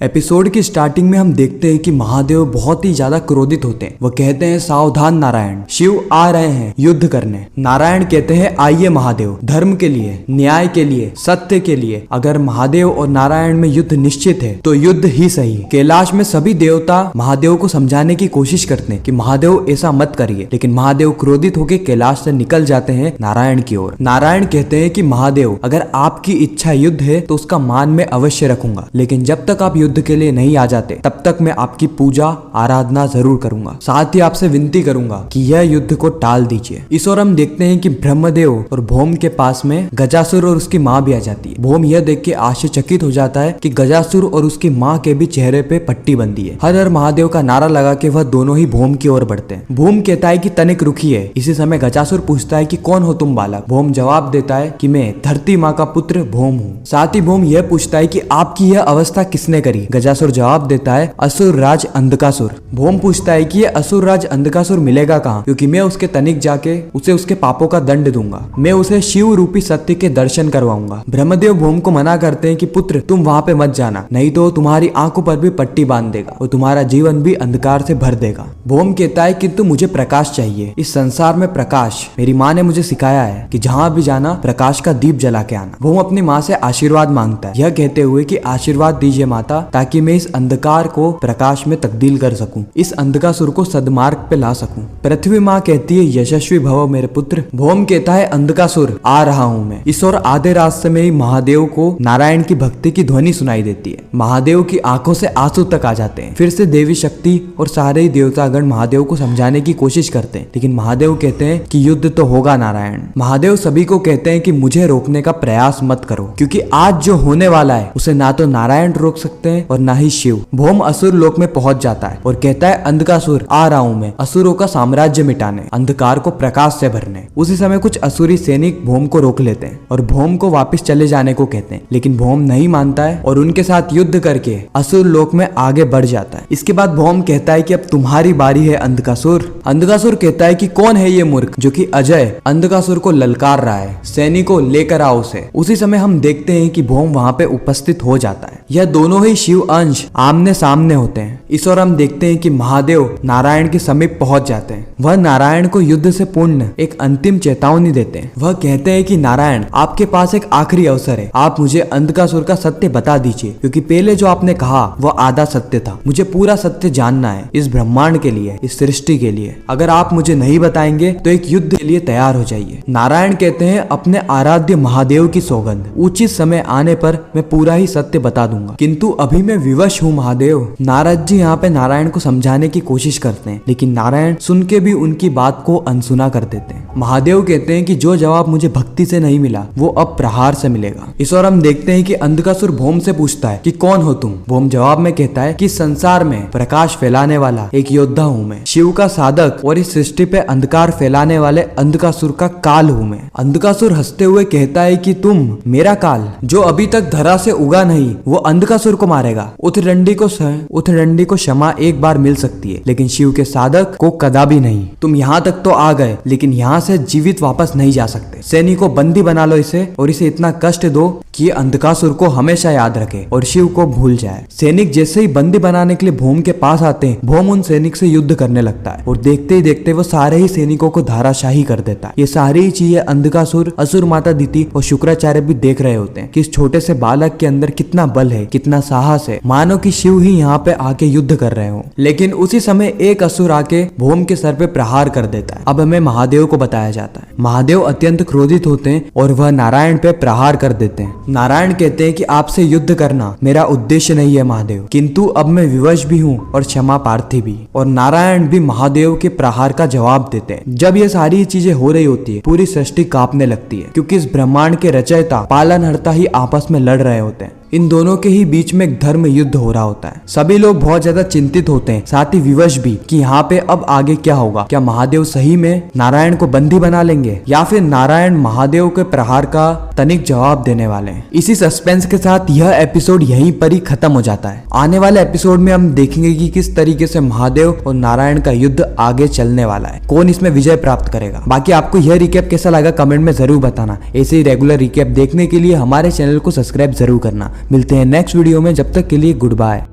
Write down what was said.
Episode की starting में हम देखते हैं कि महादेव बहुत ही ज्यादा क्रोधित होते हैं। वो कहते हैं सावधान नारायण, शिव आ रहे हैं युद्ध करने। नारायण कहते हैं आइए महादेव, धर्म के लिए, न्याय के लिए, सत्य के लिए। अगर महादेव और नारायण में युद्ध निश्चित है तो युद्ध ही सही। कैलाश में सभी देवता महादेव को समझाने की कोशिश करते हैं कि महादेव ऐसा मत करिए, लेकिन महादेव क्रोधित होकर कैलाश से निकल जाते हैं नारायण की ओर। नारायण कहते हैं कि महादेव अगर आपकी इच्छा युद्ध है तो उसका मान मैं अवश्य रखूंगा, लेकिन जब तक आप युद्ध के लिए नहीं आ जाते तब तक मैं आपकी पूजा आराधना जरूर करूंगा। साथ ही आपसे विनती करूंगा कि यह युद्ध को टाल दीजिए। इस ओर हम देखते हैं कि ब्रह्मदेव और भौम के पास में गजासुर और उसकी माँ भी आ जाती है। भौम यह देख के आश्चर्यचकित हो जाता है कि गजासुर और उसकी माँ के भी चेहरे पे पट्टी बंधी है। हर हर महादेव का नारा लगा के वह दोनों ही भौम की ओर बढ़ते हैं। भौम कहता है कि तनिक रुकिए। इसी समय गजासुर पूछता है कि कौन हो तुम बालक? भौम जवाब देता है कि मैं धरती माँ का पुत्र भौम हूँ। साथ ही भौम यह पूछता है कि आपकी यह अवस्था किसने करी? गजासुर जवाब देता है असुर राज अंधकासुर। भौम पूछता है कि यह असुर राज अंधकासुर मिलेगा कहाँ? क्योंकि मैं उसके तनिक जाके उसे उसके पापों का दंड दूंगा। मैं उसे शिव रूपी सत्य के दर्शन करवाऊंगा। ब्रह्मदेव भौम को मना करते हैं कि पुत्र तुम वहाँ पे मत जाना, नहीं तो तुम्हारी आंखों पर भी पट्टी बांध देगा और तुम्हारा जीवन भी अंधकार से भर देगा। भौम कहता है किंतु मुझे प्रकाश चाहिए, इस संसार में प्रकाश। मेरी माँ ने मुझे सिखाया है कि जहाँ भी जाना प्रकाश का दीप जला के आना। भौम अपनी माँ से आशीर्वाद मांगता है, यह कहते हुए कि आशीर्वाद दीजिए माता, ताकि मैं इस अंधकार को प्रकाश में तब्दील कर सकूं, इस अंधकासुर को सदमार्ग पे ला सकूं। पृथ्वी माँ कहती है यशस्वी भव मेरे पुत्र। भौम कहता है अंधकासुर आ रहा हूँ मैं। इस और आधे रास्ते में ही महादेव को नारायण की भक्ति की ध्वनि सुनाई देती है। महादेव की आंखों से आंसू तक आ जाते हैं। फिर से देवी शक्ति और सारे ही देवतागण महादेव को समझाने की कोशिश करते हैं, लेकिन महादेव कहते हैं कि युद्ध तो होगा नारायण। महादेव सभी को कहते हैं कि मुझे रोकने का प्रयास मत करो, क्योंकि आज जो होने वाला है उसे ना तो नारायण रोक सकते हैं और ना ही शिव। भौम असुर लोक में पहुंच जाता है और कहता है अंधकासुर आ रहा हूँ मैं, असुरों का साम्राज्य मिटाने, अंधकार को प्रकाश से भरने। उसी समय कुछ असुरी सैनिक भौम को रोक लेते हैं और भौम को वापस चले जाने को कहते हैं, लेकिन भौम नहीं मानता है और उनके साथ युद्ध करके असुर लोक में आगे बढ़ जाता है। इसके बाद भौम कहता है कि अब तुम्हारी बारी है अंधकासुर। अंधकासुर कहता है कि कौन है ये मूर्ख जो कि अजय अंधकासुर को ललकार रहा है, सैनिकों लेकर आओ उसे। उसी समय हम देखते हैं कि भौम वहाँ पे उपस्थित हो जाता है। यह दोनों ही शिव अंश आमने सामने होते हैं। इस ओर हम देखते हैं कि महादेव नारायण के समीप पहुंच जाते हैं। वह नारायण को युद्ध से पूर्ण एक अंतिम चेतावनी देते हैं। वह कहते हैं कि नारायण आपके पास एक आखिरी अवसर है, आप मुझे अंधकासुर का सत्य बता दीजिए, क्योंकि पहले जो आपने कहा वह आधा सत्य था। मुझे पूरा सत्य जानना है इस ब्रह्मांड के लिए, इस सृष्टि के लिए। अगर आप मुझे नहीं बताएंगे तो एक युद्ध के लिए तैयार हो जाइए। नारायण कहते हैं अपने आराध्य महादेव की सौगंध, उचित समय आने पर मैं पूरा ही सत्य बता दूंगा, किंतु अभी मैं विवश हूँ महादेव। नारद जी यहाँ पे नारायण को समझाने की कोशिश करते हैं, लेकिन नारायण सुन के भी उनकी बात को अनसुना कर देते हैं। महादेव कहते हैं कि जो जवाब मुझे भक्ति से नहीं मिला वो अब प्रहार से मिलेगा। इस और हम देखते हैं कि अंधकासुर भौम से पूछता है कि कौन हो तुम? भौम जवाब में कहता है कि संसार में प्रकाश फैलाने वाला एक योद्धा हूँ मैं, शिव का साधक और इस सृष्टि पे अंधकार फैलाने वाले अंधकासुर का काल हूँ मैं। अंधकासुर हंसते हुए कहता है कि तुम मेरा काल जो अभी तक धरा से उगा नहीं वो अंधकासुर को मारेगा। उथरंडी को क्षमा एक बार मिल सकती है, लेकिन शिव के साधक को कदापि नहीं। तुम यहाँ तक तो आ गए, लेकिन यहाँ से जीवित वापस नहीं जा सकते। सैनिकों बंदी बना लो इसे और इसे इतना कष्ट दो कि ये अंधकासुर को हमेशा याद रखे और शिव को भूल जाए। सैनिक जैसे ही बंदी बनाने के लिए भौम के पास आते हैं, भौम उन सैनिक से युद्ध करने लगता है और देखते ही देखते वो सारे ही सैनिकों को धाराशाही कर देता है। ये सारी ही चीजें अंधकासुर, असुर माता दिति और शुक्राचार्य भी देख रहे होते हैं कि इस छोटे से बालक के अंदर कितना बल है, कितना साहस है, मानो कि शिव ही यहाँ पे आके युद्ध कर रहे हो। लेकिन उसी समय एक असुर आके भौम के सर पे प्रहार कर देता है। अब हमें महादेव को बताया जाता है। महादेव अत्यंत क्रोधित होते हैं और वह नारायण पे प्रहार कर देते हैं। नारायण कहते हैं कि आपसे युद्ध करना मेरा उद्देश्य नहीं है महादेव, किंतु अब मैं विवश भी हूँ और क्षमा प्रार्थी भी। और नारायण भी महादेव के प्रहार का जवाब देते हैं। जब ये सारी चीजें हो रही होती है पूरी सृष्टि कांपने लगती है, क्योंकि इस ब्रह्मांड के रचयिता पालनहर्ता ही आपस में लड़ रहे होते हैं। इन दोनों के ही बीच में एक धर्म युद्ध हो रहा होता है। सभी लोग बहुत ज्यादा चिंतित होते हैं, साथ ही विवश भी कि यहाँ पे अब आगे क्या होगा। क्या महादेव सही में नारायण को बंदी बना लेंगे या फिर नारायण महादेव के प्रहार का तनिक जवाब देने वाले हैं? इसी सस्पेंस के साथ यह एपिसोड यहीं पर ही खत्म हो जाता है। आने वाले एपिसोड में हम देखेंगे कि किस तरीके से महादेव और नारायण का युद्ध आगे चलने वाला है, कौन इसमें विजय प्राप्त करेगा। बाकी आपको यह रिकैप कैसा लगा कमेंट में जरूर बताना। ऐसे ही रेगुलर रिकैप देखने के लिए हमारे चैनल को सब्सक्राइब जरूर करना। मिलते हैं नेक्स्ट वीडियो में, जब तक के लिए गुड बाय।